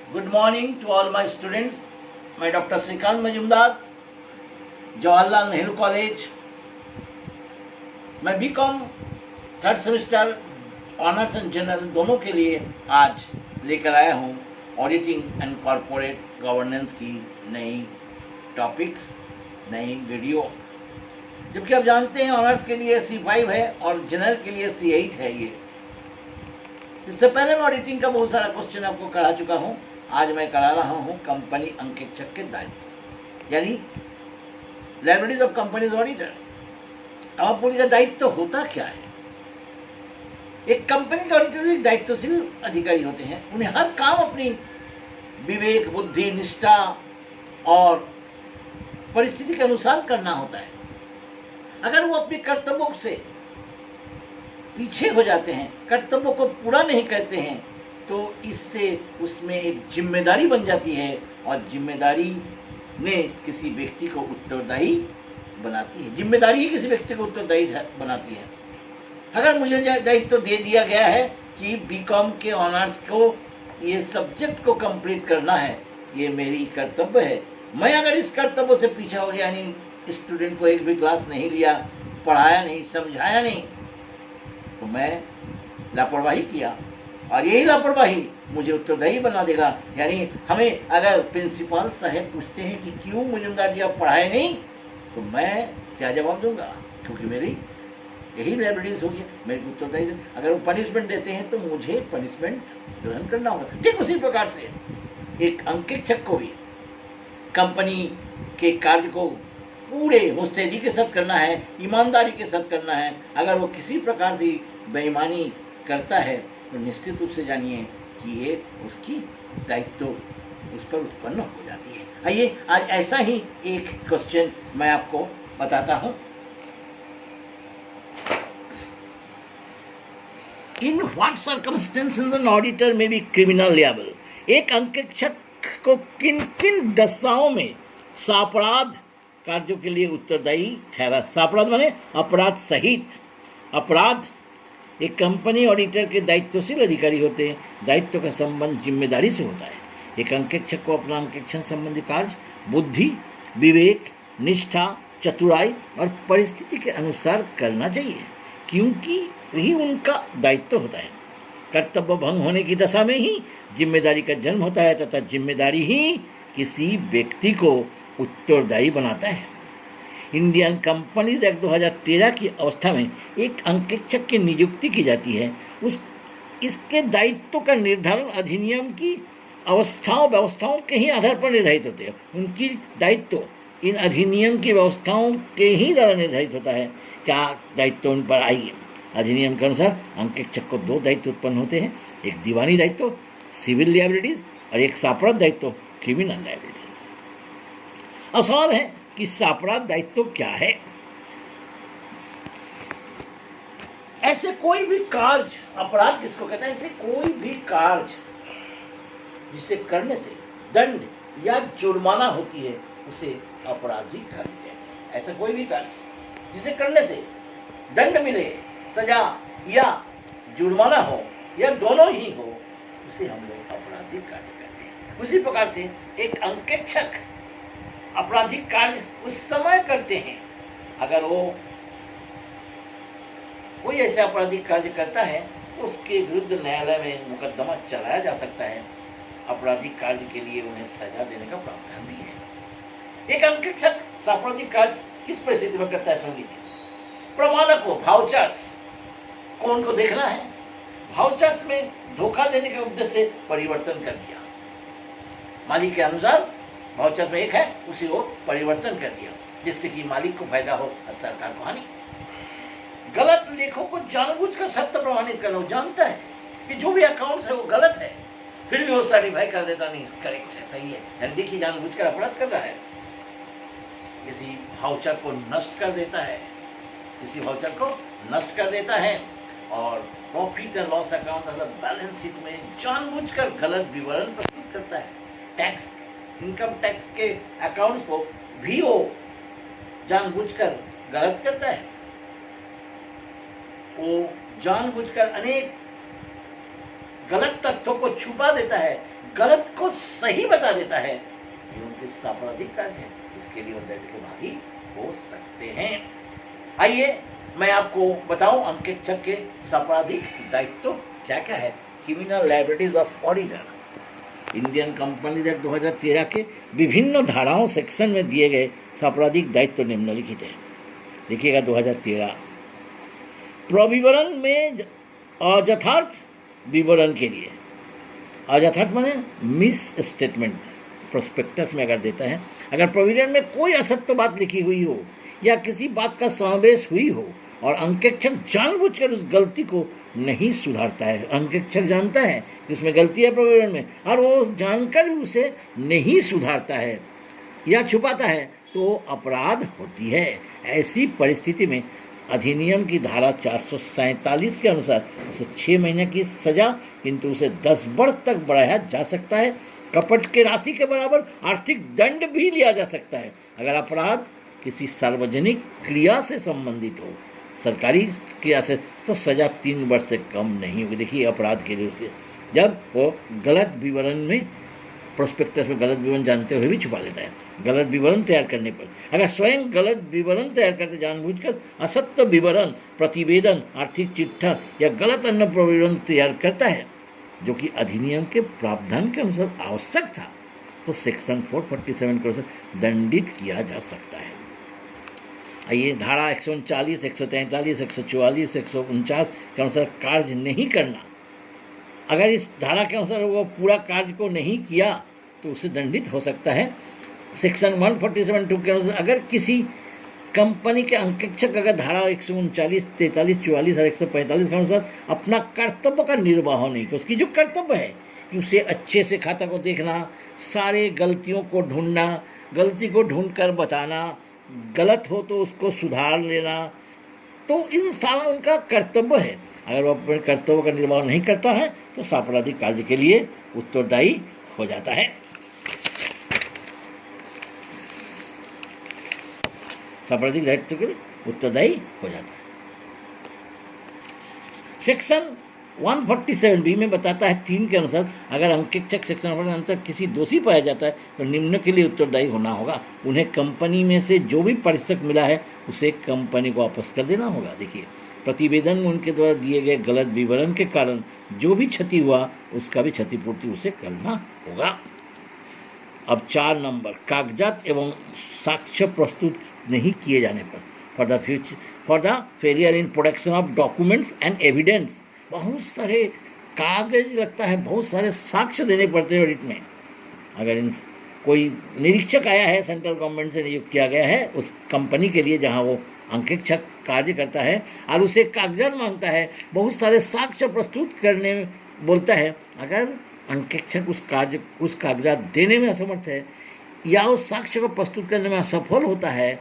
Good morning to all my students. मैं doctor Shrikant Majumdar, Jawaharlal Nehru college, मैं BCom third semester honours and general दोनों के लिए आज लेकर आया हूँ ऑडिटिंग एंड कॉरपोरेट गवर्नेंस की नई टॉपिक्स, नई वीडियो। जबकि आप जानते हैं ऑनर्स के लिए C5 है और जनरल के लिए C8 है। ये इससे पहले मैं ऑडिटिंग का बहुत सारा क्वेश्चन आपको करा चुका हूँ। आज मैं करा रहा हूँ कंपनी अंकेक्षक के दायित्व, यानी लायबिलिटीज ऑफ कंपनीज ऑडिटर। अब बोलिएगा दायित्व होता क्या है? एक कंपनी का ऑडिटर एक दायित्वशील अधिकारी होते हैं। उन्हें हर काम अपनी विवेक, बुद्धि, निष्ठा और परिस्थिति के अनुसार करना होता है। अगर वो अपने कर्तव्यों से पीछे हो जाते हैं, कर्तव्यों को पूरा नहीं करते हैं, तो इससे उसमें एक जिम्मेदारी बन जाती है और जिम्मेदारी ने किसी व्यक्ति को उत्तरदायी बनाती है। जिम्मेदारी ही किसी व्यक्ति को उत्तरदायी बनाती है। अगर मुझे दायित्व दे दिया गया है कि बीकॉम के ऑनर्स को ये सब्जेक्ट को कंप्लीट करना है, ये मेरी कर्तव्य है। मैं अगर इस कर्तव्य से पीछा हो गया, यानी स्टूडेंट को एक भी क्लास नहीं लिया, पढ़ाया नहीं, समझाया नहीं, तो मैं लापरवाही किया और यही लापरवाही मुझे उत्तरदायी बना देगा। यानी हमें अगर प्रिंसिपल साहब पूछते हैं कि क्यों मुजुमदार जी आप पढ़ाए नहीं, तो मैं क्या जवाब दूंगा? क्योंकि मेरी यही लाइब्रेरीज होगी, मेरी उत्तरदायी। अगर वो पनिशमेंट देते हैं तो मुझे पनिशमेंट ग्रहण करना होगा। ठीक उसी प्रकार से एक अंकेक्षक को भी कंपनी के कार्य को पूरे मुस्तैदी के साथ करना है, ईमानदारी के साथ करना है। अगर वो किसी प्रकार से बेईमानी करता है तो निश्चित रूप से जानिए कि ये उसकी दायित्व उस पर उत्पन्न हो जाती है। आइए आज ऐसा ही एक क्वेश्चन मैं आपको बताता हूँ। In what circumstances an auditor में बी क्रिमिनल लिएबल। एक अंकेक्षक को किन किन दशाओं में सापराध कार्यों के लिए उत्तरदायी ठहरा? सापराध माने अपराध सहित। अपराध एक कंपनी ऑडिटर के दायित्वशील अधिकारी होते हैं। दायित्व का संबंध जिम्मेदारी से होता है। एक अंकेक्षक को अपना अंकेक्षण संबंधी कार्य बुद्धि, विवेक, निष्ठा, चतुराई और परिस्थिति के अनुसार करना चाहिए, क्योंकि यही उनका दायित्व होता है। कर्तव्य भंग होने की दशा में ही जिम्मेदारी का जन्म होता है तथा जिम्मेदारी ही किसी व्यक्ति को उत्तरदायी बनाता है। इंडियन कंपनीज एक्ट 2013 की अवस्था में एक अंकेक्षक की नियुक्ति की जाती है। इसके दायित्व का निर्धारण अधिनियम की व्यवस्थाओं के ही आधार पर निर्धारित होते हैं। उनकी दायित्व इन अधिनियम की व्यवस्थाओं के ही द्वारा निर्धारित होता है। क्या दायित्व उन पर आइए। अधिनियम के अनुसार अंकेक्षक को दो दायित्व उत्पन्न होते हैं, एक दीवानी दायित्व सिविल लायबिलिटीज और एक सापराध दायित्व क्रिमिनल लायबिलिटी। अब सवाल है कि सापराध दायित्व क्या है? ऐसे कोई भी कार्य, अपराध किसको कहते हैं? ऐसे कोई भी कार्य जिसे करने से दंड या जुर्माना होती है, उसे आपराधिक कार्य कहते हैं। ऐसा कोई भी कार्य जिसे करने से दंड मिले, सजा या जुर्माना हो या दोनों ही हो, उसे हम लोग आपराधिक कार्य कहते हैं। उसी प्रकार से एक अंकेक्षक आपराधिक कार्य उस समय करते हैं अगर वो कोई ऐसे आपराधिक कार्य करता है तो उसके विरुद्ध न्यायालय में मुकदमा चलाया जा सकता है। आपराधिक कार्य के लिए उन्हें सजा देने का प्रावधान भी है। एक अंकेक्षक आपराधिक कार्य किस परिस्थिति में करता है? सुन लीजिए। प्रमाणक को, भाउचर्स को उनको देखना है। भाउचर्स में धोखा देने के उद्देश्य से परिवर्तन कर दिया, मालिक के अनुसार भाउचर्स में एक है, उसी को परिवर्तन कर दिया जिससे कि मालिक को फायदा हो और सरकार को हानि। गलत लेखों को जानबूझकर सत्य प्रमाणित करना। वो जानता है कि जो भी अकाउंट्स है वो गलत है, फिर भी वो सर्टिफाई कर देता, नहीं करेक्ट है, सही है, यानी देखिए जानबूझकर अपराध कर रहा है। किसी भाउचर को नष्ट कर देता है, किसी भाउचर को नष्ट कर देता है और प्रॉफिट एंड लॉस अकाउंट अथवा बैलेंस शीट में जानबूझकर गलत विवरण प्रस्तुत करता है। टैक्स, इनकम टैक्स के अकाउंट्स को भी वो जानबूझकर गलत करता है। वो जानबूझकर अनेक गलत तथ्यों को छुपा देता है, गलत को सही बता देता है, ये उनके आपराधिक कार्य है। इसके लिए वो दंड के भागी हो सकते हैं। आइए मैं आपको बताऊं अंकेक्षक के आपराधिक दायित्व क्या क्या है। Criminal liabilities of auditor. Indian companies act 2013 के विभिन्न धाराओं सेक्शन में दिए गए आपराधिक दायित्व निम्नलिखित है। देखिएगा 2013 प्रविवरण में अयथार्थ विवरण के लिए, अयथार्थ माने मिस स्टेटमेंट, प्रोस्पेक्टस में अगर देता है, अगर प्रविवरण में कोई असत्य बात लिखी हुई हो या किसी बात का समावेश हुई हो और अंकेक्षक जानबूझकर उस गलती को नहीं सुधारता है, अंकेक्षक जानता है कि उसमें गलती है प्रविवरण में और वो जानकर भी उसे नहीं सुधारता है या छुपाता है, तो अपराध होती है। ऐसी परिस्थिति में अधिनियम की धारा 447 के अनुसार उसे 6 महीने की सजा किंतु उसे 10 वर्ष तक बढ़ाया जा सकता है। कपट के राशि के बराबर आर्थिक दंड भी लिया जा सकता है अगर अपराध किसी सार्वजनिक क्रिया से संबंधित हो, सरकारी क्रिया से, तो सजा 3 वर्ष से कम नहीं होगी। देखिए अपराध के लिए उसे जब वो गलत विवरण में, प्रोस्पेक्टस में गलत विवरण जानते हुए भी छुपा देता है, गलत विवरण तैयार करने पर, अगर स्वयं गलत विवरण तैयार करते जानबूझकर असत्य विवरण, प्रतिवेदन, आर्थिक चिट्ठा या गलत अन्य प्रविवरण तैयार करता है जो कि अधिनियम के प्रावधान के अनुसार आवश्यक था, तो सेक्शन 447 के अनुसार दंडित किया जा सकता है। आइए धारा 139, 143, 144, 149 के अनुसार कार्य नहीं करना, अगर इस धारा के अनुसार वो पूरा कार्य को नहीं किया तो उसे दंडित हो सकता है। सेक्शन 147(2) के अनुसार अगर किसी कंपनी के अंकेक्षक अगर धारा 139, 43, 44 और 145 के अनुसार अपना कर्तव्य का निर्वाह नहीं किया, उसकी जो कर्तव्य है कि उसे अच्छे से खाता को देखना, सारे गलतियों को ढूंढना, गलती को ढूंढ कर बताना, गलत हो तो उसको सुधार लेना, तो इन सारा उनका कर्तव्य है। अगर वो अपने कर्तव्य का निर्वाह नहीं करता है तो आपराधिक कार्य के लिए उत्तरदायी हो जाता है। आपराधिक दायित्व के लिए उत्तरदायी हो जाता है। सेक्शन 147(b) में बताता है 3 के अनुसार अगर अंकेक्षक सेक्शन अंतर किसी दोषी पाया जाता है तो निम्न के लिए उत्तरदायी होना होगा। उन्हें कंपनी में से जो भी पारिश्रमिक मिला है उसे कंपनी को वापस कर देना होगा। देखिए प्रतिवेदन में उनके द्वारा दिए गए गलत विवरण के कारण जो भी क्षति हुआ उसका भी क्षतिपूर्ति उसे करना होगा। अब 4 नंबर कागजात एवं साक्ष्य प्रस्तुत नहीं किए जाने पर for the failure in production of documents and evidence, बहुत सारे कागज लगता है, बहुत सारे साक्ष्य देने पड़ते हैं ऑडिट में। अगर इन कोई निरीक्षक आया है, सेंट्रल गवर्नमेंट से नियुक्त किया गया है उस कंपनी के लिए जहां वो अंकेक्षक कार्य करता है और उसे कागजात मांगता है, बहुत सारे साक्ष्य प्रस्तुत करने बोलता है, अगर अंकेक्षक उस कागजात देने में असमर्थ है या उस साक्ष्य को प्रस्तुत करने में असफल होता है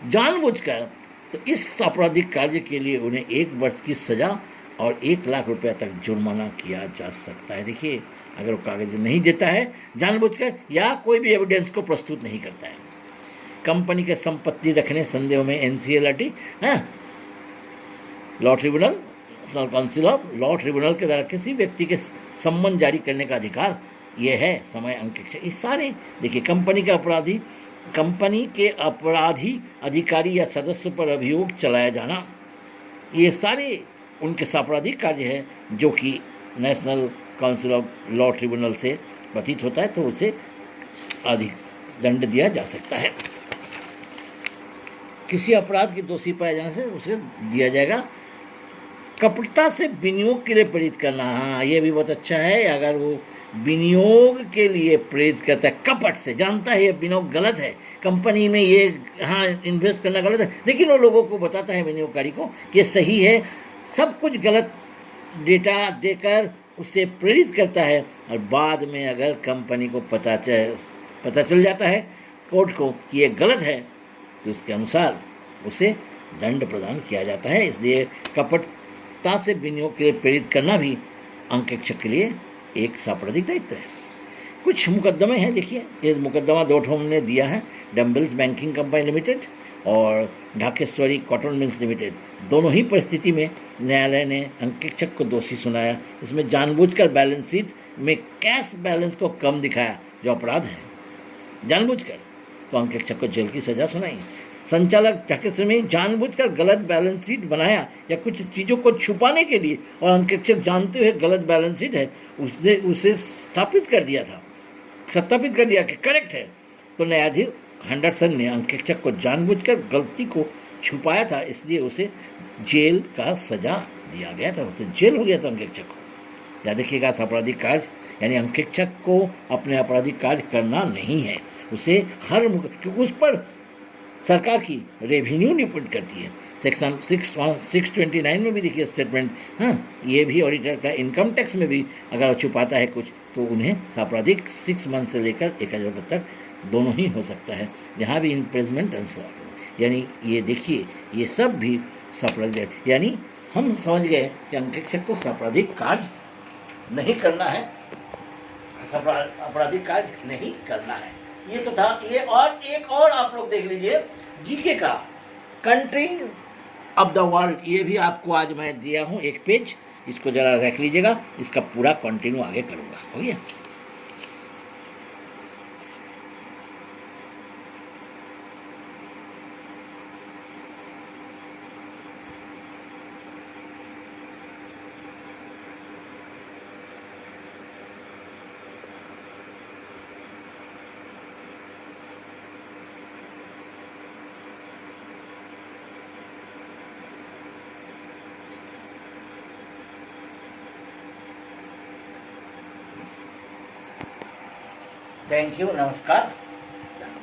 जानबूझकर, तो इस आपराधिक कार्य के लिए उन्हें 1 वर्ष की सजा और 1 लाख रुपया तक जुर्माना किया जा सकता है। देखिए अगर वो कागज नहीं देता है जानबूझकर या कोई भी एविडेंस को प्रस्तुत नहीं करता है। कंपनी के संपत्ति रखने संदेह में NCLAT law tribunal, national council of law tribunal के द्वारा किसी व्यक्ति के सम्मन जारी करने का अधिकार यह है। समय अंकेक्षक इस सारे देखिए कंपनी के अपराधी अधिकारी या सदस्य पर अभियोग चलाया जाना, ये सारे उनके आपराधिक कार्य है जो कि national council of law tribunal से प्रतीत होता है, तो उसे अधिक दंड दिया जा सकता है। किसी अपराध के दोषी पाए जाने से उसे दिया जाएगा। कपटता से विनियोग के लिए प्रेरित करना, हाँ ये भी बहुत अच्छा है। अगर वो विनियोग के लिए प्रेरित करता है कपट से, जानता है ये विनियोग गलत है, कंपनी में ये हाँ इन्वेस्ट करना गलत है, लेकिन वो लोगों को बताता है विनियोगकारी को कि ये सही है, सब कुछ गलत डेटा देकर उसे प्रेरित करता है और बाद में अगर कंपनी को पता चल जाता है कोर्ट को कि ये गलत है तो उसके अनुसार उसे दंड प्रदान किया जाता है। इसलिए कपटता से विनियोग के लिए प्रेरित करना भी अंकेक्षक के लिए एक आपराधिक दायित्व है। कुछ मुकदमे हैं, देखिए ये मुकदमा 2 हमने दिया है। डम्बल्स बैंकिंग कंपनी लिमिटेड और ढाकेश्वरी कॉटन मिल्स लिमिटेड, दोनों ही परिस्थिति में न्यायालय ने अंकेक्षक को दोषी सुनाया। इसमें जानबूझकर बैलेंस शीट में कैश बैलेंस को कम दिखाया, जो अपराध है जानबूझकर, तो अंकेक्षक को जेल की सजा सुनाई। संचालक ढाकेश्वरी ने जानबूझकर गलत बैलेंस शीट बनाया या कुछ चीज़ों को छुपाने के लिए, और अंकेक्षक जानते हुए गलत बैलेंस शीट है उसे सत्यापित कर दिया कि करेक्ट है, तो न्यायाधीश हेंडरसन ने अंकेक्षक को जानबूझकर गलती को छुपाया था, इसलिए उसे जेल का सजा दिया गया था, उसे जेल हो गया था अंकेक्षक को। याद रखिएगा, आपराधिक कार्य यानी अंकेक्षक को अपने आपराधिक कार्य करना नहीं है, उसे क्योंकि उस पर सरकार की रेवेन्यू डिपेंड करती है। सेक्शन 629 में भी देखिए स्टेटमेंट, हाँ, ये भी ऑडिटर का इनकम टैक्स में भी अगर छुपाता है कुछ तो उन्हें आपराधिक 6 मंथ से लेकर 1000 रुपये तक दोनों ही हो सकता है। यहाँ भी इम्प्रिजमेंट यानी ये देखिए, ये सब भी आपराधिक, यानी हम समझ गए कि अंकेक्षक को आपराधिक कार्य नहीं करना है, आपराधिक कार्य नहीं करना है। ये तो था ये, और एक और आप लोग देख लीजिए जीके का, कंट्रीज ऑफ द वर्ल्ड, ये भी आपको आज मैं दिया हूँ एक पेज, इसको जरा रख लीजिएगा, इसका पूरा कंटिन्यू आगे करूँगा। हो गया। थैंक यू, नमस्कार।